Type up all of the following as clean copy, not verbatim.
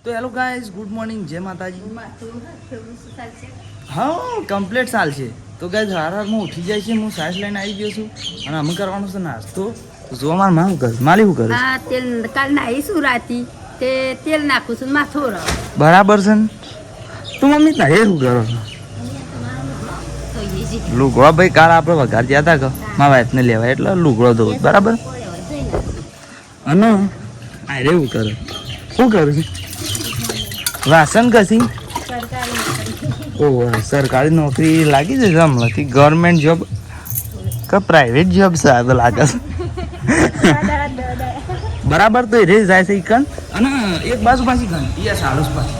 તો hello guys, good morning, જય માતાજી. હા, કમ્પ્લીટ ચાલ છે. તો ગાઈઝ હારમાં ઉઠી જાય છે, હું સાસ લઈને આવી ગયો છું અને અમે કરવાનો છે નાસ્તો. જો મારા માં કરે, માલી શું કરે? હા, તેલ કાલ નાઈશું રાતી તે તેલ નાખું છું માથો ર બરાબર છે ને. તું મમ્મી ના શું કરો છો? લુગડો ભાઈ કાલ આપણે વઘાર ગયા હતા કે મારા વાઈફને લેવા, એટલે લુગડો દઉં બરાબર. અને આ એવું કરે, શું કરું છું? વાસણ કસી સરકારી નોકરી લાગી છે હમણાંથી, ગવર્મેન્ટ જોબ કે પ્રાઇવેટ જોબ છે આ તો લાગે છે. બરાબર. તો એ રે જાય છે ઈકન અને એક બાજુ પાછી ઘંટી સારું છે, પાછી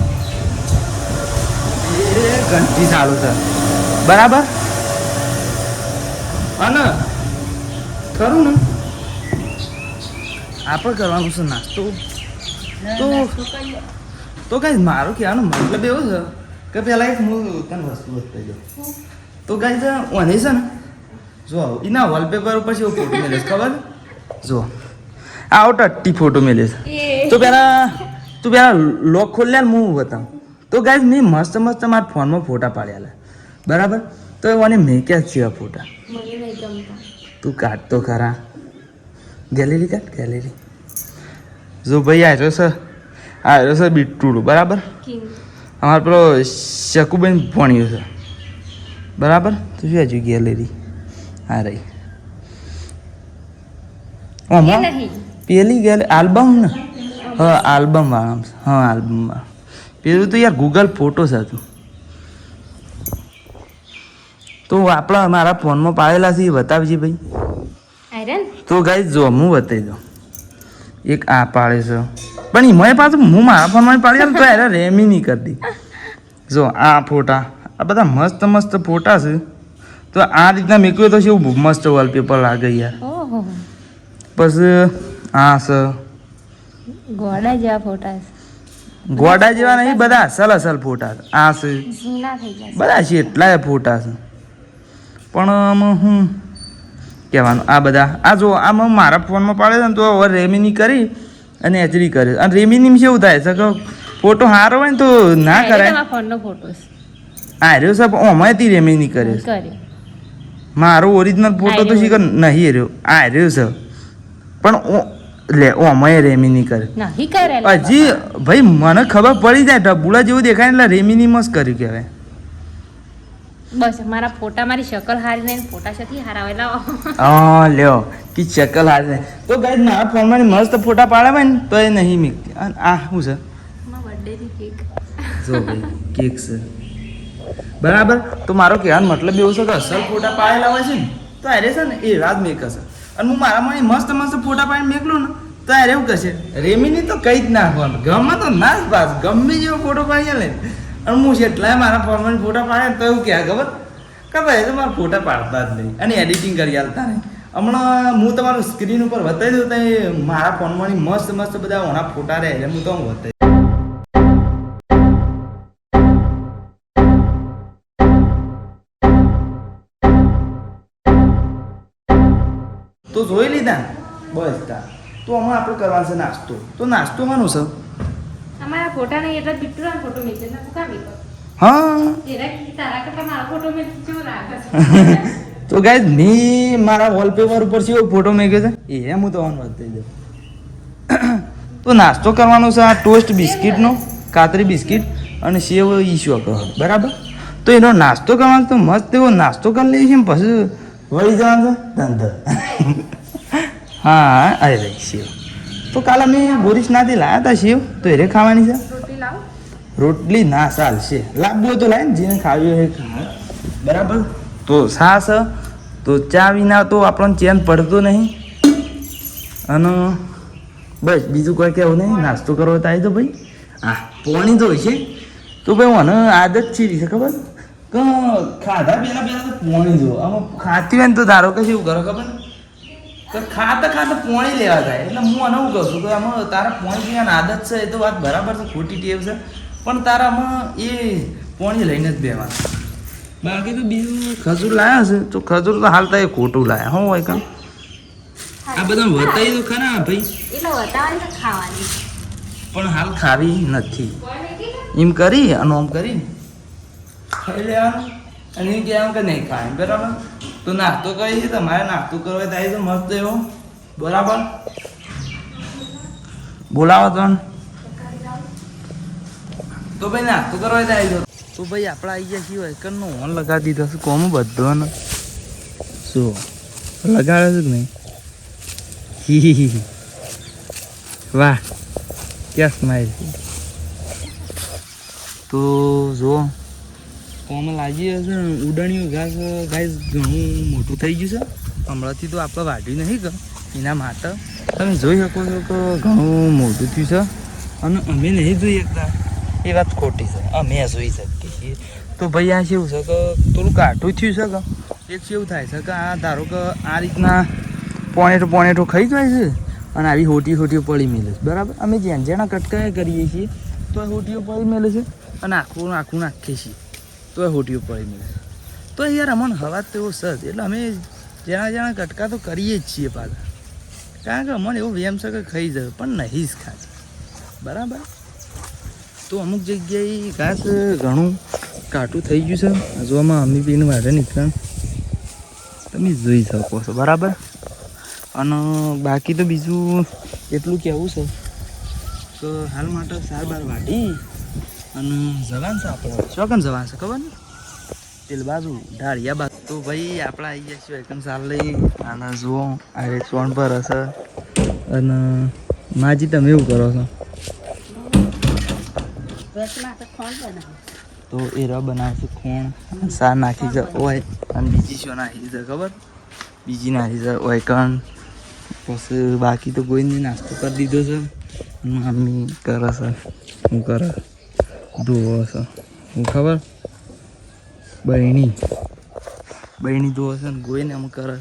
એ ઘંટી સારું છે બરાબર. અને ખરું ને આપણે કરવાનું છે નાસ્તો. તો કઈ મારું કહેવાનો મતલબ એવો છે કે પેલા એક હું તને વસ્તુ બતાવી દઉં. તો કઈ છે ઓને છે ને જો એના વોલપેપર ઉપર છે એવો ફોટો મેળે છે, ખબર? જો આવો ટટ્ટી ફોટો મેળે છે. તો પેલા લોક ખોલ્યા ને હું બતાવું. તો ગાઈઝ મેં મસ્ત મારા ફોનમાં ફોટા પાડ્યા બરાબર. તો મને મેં ક્યાં છે આ ફોટા? તું કાઢ તો ખરા, ગેલેરી કાઢ, ગેલેરી. જો ભાઈ આવ્યો છે બીટુડું બરાબર. અમારે પેલો શકુબેન ભણ્યો છે બરાબર. તો શું હજુ ગેલેરી આ રહી પેલી ગેલેરી આલ્બમ ને. હા, આલ્બમ વાળા. હા, આલ્બમ વાળા. પેલું તો યાર ગૂગલ ફોટો હતું. તો આપણા મારા ફોનમાં પાડેલા છે એ બતાવજે ભાઈ. તો ગાઈ જો હું બતાવી દઉં. એક આ પાડે છે પણ એમાં પાછું હું મારા ફોનમાં પાડી તો યાર રેમી નહીં કરતી. જો આ ફોટા, આ બધા મસ્ત ફોટા છે. તો આ રીતના મેક્યું તો શું મસ્ત વોલપેપર લાગે યાર. પછી આ છે ગોડા જેવા ફોટા, ગોડા જેવા નહીં, બધા અસલ ફોટા. આ છે બધા છે એટલાય ફોટા છે. પણ આમાં હું કહેવાનું, આ બધા આ જો આમાં મારા ફોનમાં પાડે છે ને તો હવે રેમિની કરી અને એચડી કરે. અને રેમિની કેવું થાય છે કે ફોટો સારો હોય ને તો ના કરાય. ફોનનો ફોટો આ રહ્યો સાહેબ ઓમાંથી રેમિની કરે. મારો ઓરિજિનલ ફોટો તો શીખર નહીં રહ્યો, આ રહ્યો છે પણ લે ઓમાં રેમિની કરે. હજી ભાઈ મને ખબર પડી જાય ઢબુડા જેવું દેખાય એટલે રેમિની મસ્ત કર્યું કહેવાય. બસ મારા ફોટા, મારી શકલ હારી નહીં, ફોટા છે હારાવેલા. હા લ્યો કે શકલ હારી નહીં. તો ગાઈસ મારા ફોનમાં મસ્ત ફોટા પાડાવે ને તો એ નહીં મીકતી. અને આ શું છે? બર્થડેની કેક. જો ભાઈ કેક છે બરાબર. તો મારો કહેવાનો મતલબ એવું છે કે અસલ ફોટા પાડેલા હોય છે ને તો અરે છે ને એ રાત મેક હશે. અને હું મારામાં મસ્ત ફોટા પાડીને મેકલું ને તો યાર એવું કહેશે રેમીની તો કઈ જ નાખવાનું, ગમે તો ના જ પાસ, ગમે જેવો ફોટો પાડી લે. અને હું જેટલાય મારા ફોનમાં ફોટા પાડે તો એવું કહે ખબર કે ભાઈ તો મારા ફોટા પાડતા જ નહીં અને એડિટિંગ કરી આલતા નહીં. હમણાં હું તમારું સ્ક્રીન ઉપર બતાવી દઉં તો મારા ફોનમાં મસ્ત બધા ઓના ફોટા રહે એટલે હું તો બતાવી. તો જોઈ લીધા બસ તા. તો આમાં આપણે કરવાનું છે નાસ્તો. તો નાસ્તો માનું છે અમારા ફોટા નહીં એટલે બિટ્ટુના ફોટો મેચે ના તું કામી કર. હા, તારા કરતા મારા ફોટો મેચ જો રાખે. તો ગાઈસ મી મારા વોલપેપર ઉપર છે ફોટો મેક્યો છે એ હું તો ઓન બતાવી દઉં. તો નાસ્તો કરવાનો છે આ ટોસ્ટ બિસ્કિટનો, કાતરી બિસ્કિટ અને સેવ ઈશ્યો કરો બરાબર. તો એનો નાસ્તો કરવાનો તો મસ્ત એવો નાસ્તો કરી લઈએ છીએ પછી વળી જવાનું છે ધંધો. હા અરે ભાઈ સેવ તો કાલે મેં બોરીસ નાથી લાવ્યા હતા સેવ, તો એને ખાવાની છે. રોટલી ના ચાલશે, લાવવું હોય તો લાય ને જેને ખાવી હોય ખાય બરાબર. તો છાશ તો ચા વિના તો આપણને ચેન પડતો નહીં. અને બસ બીજું કોઈ કહેવું નહીં. નાસ્તો કરવો તો આવી તો ભાઈ હા પોણી તો છે. તો ભાઈ મને આદત છે ખબર કે ખાધા પહેલા તો પોણી જો આમાં ખાતી હોય ને તો ધારો કે શું કરો ખબર તો ખાતા પોણી લેવા થાય. એટલે હું આને કહું છું કે આમાં તારા પોણી પીવાની આદત છે એ તો વાત બરાબર છે, ખોટી ટેવ છે પણ તારામાં એ પોણી લઈને જ બેવાનું. બાકી તો બીજું ખજૂર લાયા છે તો ખજૂર તો હાલતા એ ખોટું લાયા હું હોય કામ. આ બધા વતાઈ તો ખરા ભાઈ, એટલે વતાવાની તો ખાવાની. પણ હાલ ખાવી નથી. એમ કરી અને આમ કરી ખાઈ લેવાનું અને એમ કહેવાનું કે નહીં ખાય બરાબર. તો નાસ્તો કરી છે તમારે નાસ્તો કરવા થાય તો મસ્ત એવો બરાબર બોલાવો તો ભાઈ નાસ્તો કરવા જાય તો ભાઈ આપણે આવી ગયા છીએ એકરનો ઓન લગાવી દીધો છે કોમ બધો ને શું લગાડે છે કે નહીં હી વાહ ક્યાં સ્માઈલ તો જો કોમ લાગી હશે ઉડાણીઓ ઘાસ ઘાસ ઘણું મોટું થઈ ગયું છે હમણાંથી તો આપણે વાઢ્યું નહીં કે એના માટે તમે જોઈ શકો છો કે ઘણું મોટું થયું છે અને અમે નહીં જોઈ શકતા એ વાત ખોટી છે અમે જોઈ શકીએ છીએ. તો ભાઈ આ કેવું છે કે થોડું કાઠું થયું છે કે એક કેવું થાય છે કે આ ધારો કે આ રીતના પોણેટો ખાઈ જાય છે અને આવી હોટીઓ પડી મેલે છે બરાબર. અમે જેના કટકા કરીએ છીએ તો આ હોટીઓ પડી મેલે છે અને આખું નાખીએ છીએ તો એ હોટીઓ પડી મેલે છે. તો યાર અમને હવા તો એવો સજ એટલે અમે જેના કટકા તો કરીએ જ છીએ પાછા કારણ કે અમને એવું વેમ છે કે ખાઈ જાય પણ નહીં જ ખાય બરાબર. તો અમુક જગ્યાએ ઘાસ ઘણું કાઠું થઈ ગયું છે જોવામાં અમી પીને વારે નીકળે તમે જોઈ શકો છો બરાબર. અને બાકી તો બીજું એટલું કહેવું છે કે હાલ માટે સાર બાર વાઢી અને જવાન છે આપણે ચોકન જવાન છે ખબર ને પેલ બાજુ ઢાળિયા બાજુ. તો ભાઈ આપણે આવી ગયા છીએ એકમ સાર લઈ અને જુઓ આ રેસ્ટોરન્ટ પર હશે અને માજી તમે એવું કરો છો તો એ ર બનાવશે ખોણ સાર નાખી છે ઓય અને બીજી શું નાખી છે ખબર બીજી નાખી છે ઓય કણ પછી બાકી તો કોઈને નાસ્તો કરી દીધો છે મમ્મી કરે છે હું કરે ધોવો છે હું ખબર બહેણી ધોવો છે ને ગોઈને અમુક કરે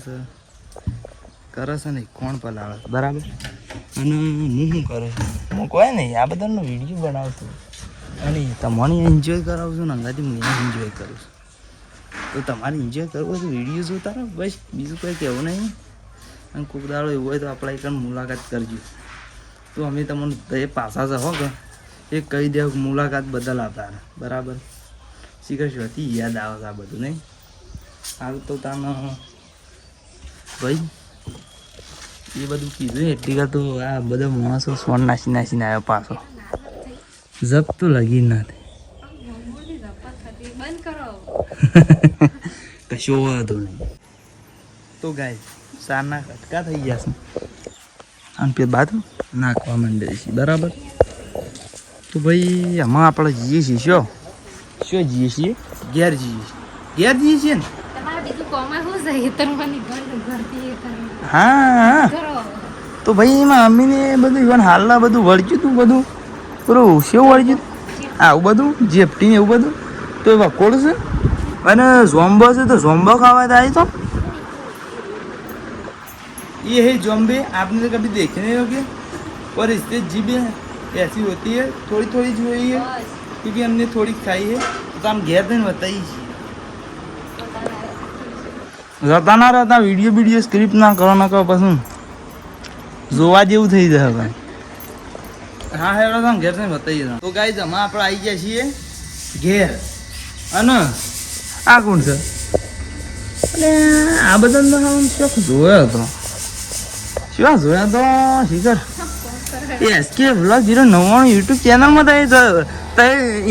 છે ને કોણ પલાળે બરાબર. અને હું શું કરે છે હું કોઈ નહીં આ બધાનો વિડીયો બનાવશું અને તમને એન્જોય કરાવું છું ને અંગાથી હું એન્જોય કરું છું. તો તમારે એન્જોય કરવો તો વિડીયો જોતા રહો બસ બીજું કંઈ કહેવું નહીં. અને કોઈક દાડો એવું હોય તો આપણે એક મુલાકાત કરજો તો અમે તમને એ પાછા છે હો કે એ કહી દેવું મુલાકાત બદલ આભાર બરાબર. શીખર હતી યાદ આવે છે આ બધું નહીં હાલ તો તાનો ભાઈ એ બધું કીધું એટલી તો આ બધા માણસો સોન નાસીને આવ્યો પાછો જપ તો લગી ના કશો વાંધો નહીં. તો ગાય સારના કટકા થઈ ગયા છે અને પેલા બાદ નાખવા માંડે છે બરાબર. તો ભાઈ આમાં આપણે જઈએ છીએ શું જઈએ છીએ ઘેર જઈએ છીએ ને હા તો ભાઈ એમાં અમીને બધું હાલના બધું વળગ્યું હતું બધું પેલું શેવું વળગ્યું આવું બધું જેપટીને એવું બધું તો એ વકોડ છે અને ઝોમ્બો છે તો ઝોમ્બો ખાવા થાય તો ये है जॉम्बे आपने तो कभी देखे नहीं होंगे और इससे जीभें ऐसी होती है थोड़ी जो हुई है क्योंकि हमने थोड़ी खाई है तो हम घेर दिन बताइए रहता ना रहता वीडियो स्क्रिप्ट ना કરો ના કહો પછી જોવા જેવું થઈ જાય હવે હા હેડો તમે ઘેર થઈને બતાવીએ તો ગાઈઝ અમે આપણે આવી ગયા છીએ ઘેર અને આ કોણ છે એટલે આ બધા શોખ જોયો હતો શું જોયા તો શીખર એસકે વ્લોગ 099 યુટ્યુબ ચેનલમાં તો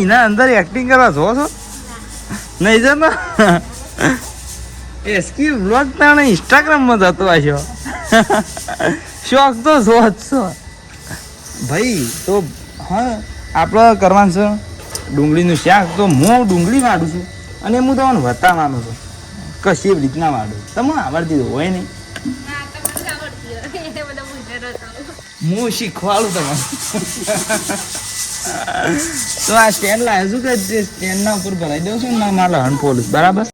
એના અંદર એક્ટિંગ કરવા જો છો નહીં જતો એસકે વ્લોગ તાણે ઇન્સ્ટાગ્રામમાં જતો હશો શોખ તો જો જ છો ભાઈ. તો હા આપણે કરવાનું છે ડુંગળીનું શાક તો હું ડુંગળી વાળું છું અને હું તમને બતાવવાનું છું કશી રીતના વાળું તમને આવડતી હોય નહીં હું શીખવાડું તમને તો આ સ્ટેન્ડ લાવ્યો છું કે સ્ટેન્ડના ઉપર ભરાઈ દઉં છું ને મારા લહણ પોલીસ બરાબર.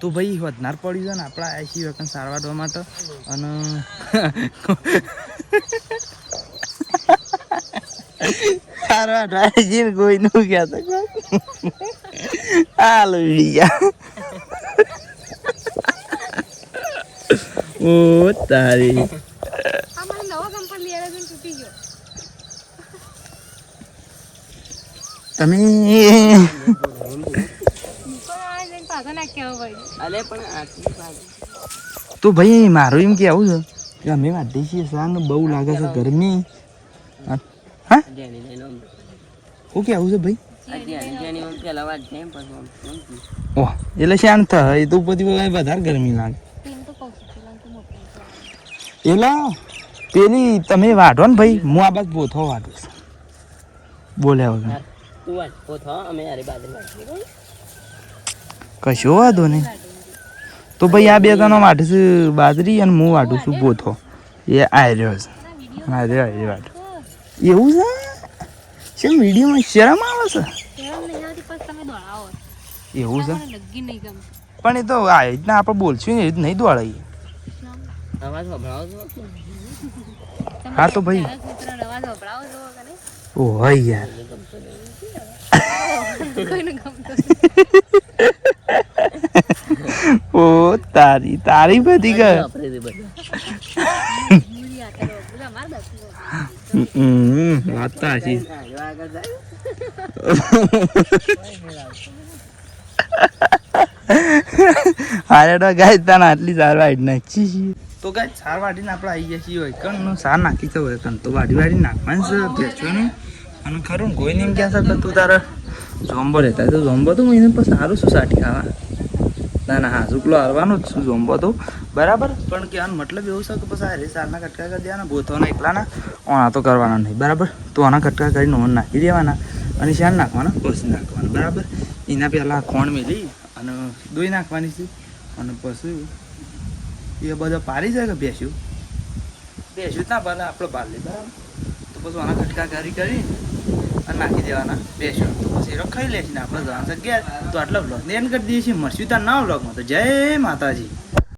તો ભાઈ વધનાર પડ્યું છે ને આપણા આઈસી વખત સારવારવા માટે અને સારવારવા આઈસી કોઈનું કહેતો હાલો બીજા ઓ તારી તમે તો ભાઈ મારું એમ કેવું છે કે અમે વાંધી છીએ સાંજ બહુ લાગે છે ગરમી હા શું કેવું છે ભાઈ ઓહ એટલે શાંત થાય એ તો બધી વધારે ગરમી લાગે એટલે પેલી તમે વાઢો ને ભાઈ હું આ બાદ બોથો વાઢું બોલ્યા વગર કશો વાંધો નહીં તો ભાઈ આ બે જણો વાઢે છે બાજરી અને હું વાઢું છું બોથો એ આવી રહ્યો છે આવી વાઢ એવું છે શું વિડીયોમાં શરમ આવે છે એવું છે પણ એ તો આ રીતના આપણે બોલશું ને એ નહીં દોડાઈએ હા તો ભાઈ ઓ ભાઈ યાર ઓ તારી બધી ગઈ વાત તો હાચી હારે તો ગાય તાને આટલી સાર વાઢી નાખી છીએ તો ગાય સાર વાઢીને આપણે આવી ગયા છીએ હોય કણ સાર નાખી તો હોય કણ તો વાઢી નાખવાની છે ભેંસોને અને ખરું ને કોઈને એમ ક્યાં છે તું તારે જોમ્બો રહેતા તો જોમ્બો તો એને પણ સારું શું સાટી ખાવા ના હા શુક્લો હારવાનો જ છું જોમ્બો તો બરાબર પણ કે આનો મતલબ એવું છે કે પછી આ સારના કટકા કરી દેવાના બોથવાના એકલાના ઓણા તો કરવાના નહીં બરાબર તો આના કટકા કરીને ઓન નાખી દેવાના અને શાન નાખવાના પછી નાખવાના બરાબર એના પહેલાં ખોણ મેલી અને દોઈ નાખવાની છે અને પછી એ બધા પારી જાય કે ભેંસ્યું ના ભલે આપણે પાર લે બરાબર તો પછી આના કટકા કરી અને નાખી દેવાના ભેંસ્યું તો પછી રખાઈ લે છે ને આપણે જવાનું છે ઘેર તો આટલા બ્લોગને એન્ડ કરી દઈએ છીએ મળશું ત્યાં નવા બ્લોગમાં તો જય માતાજી.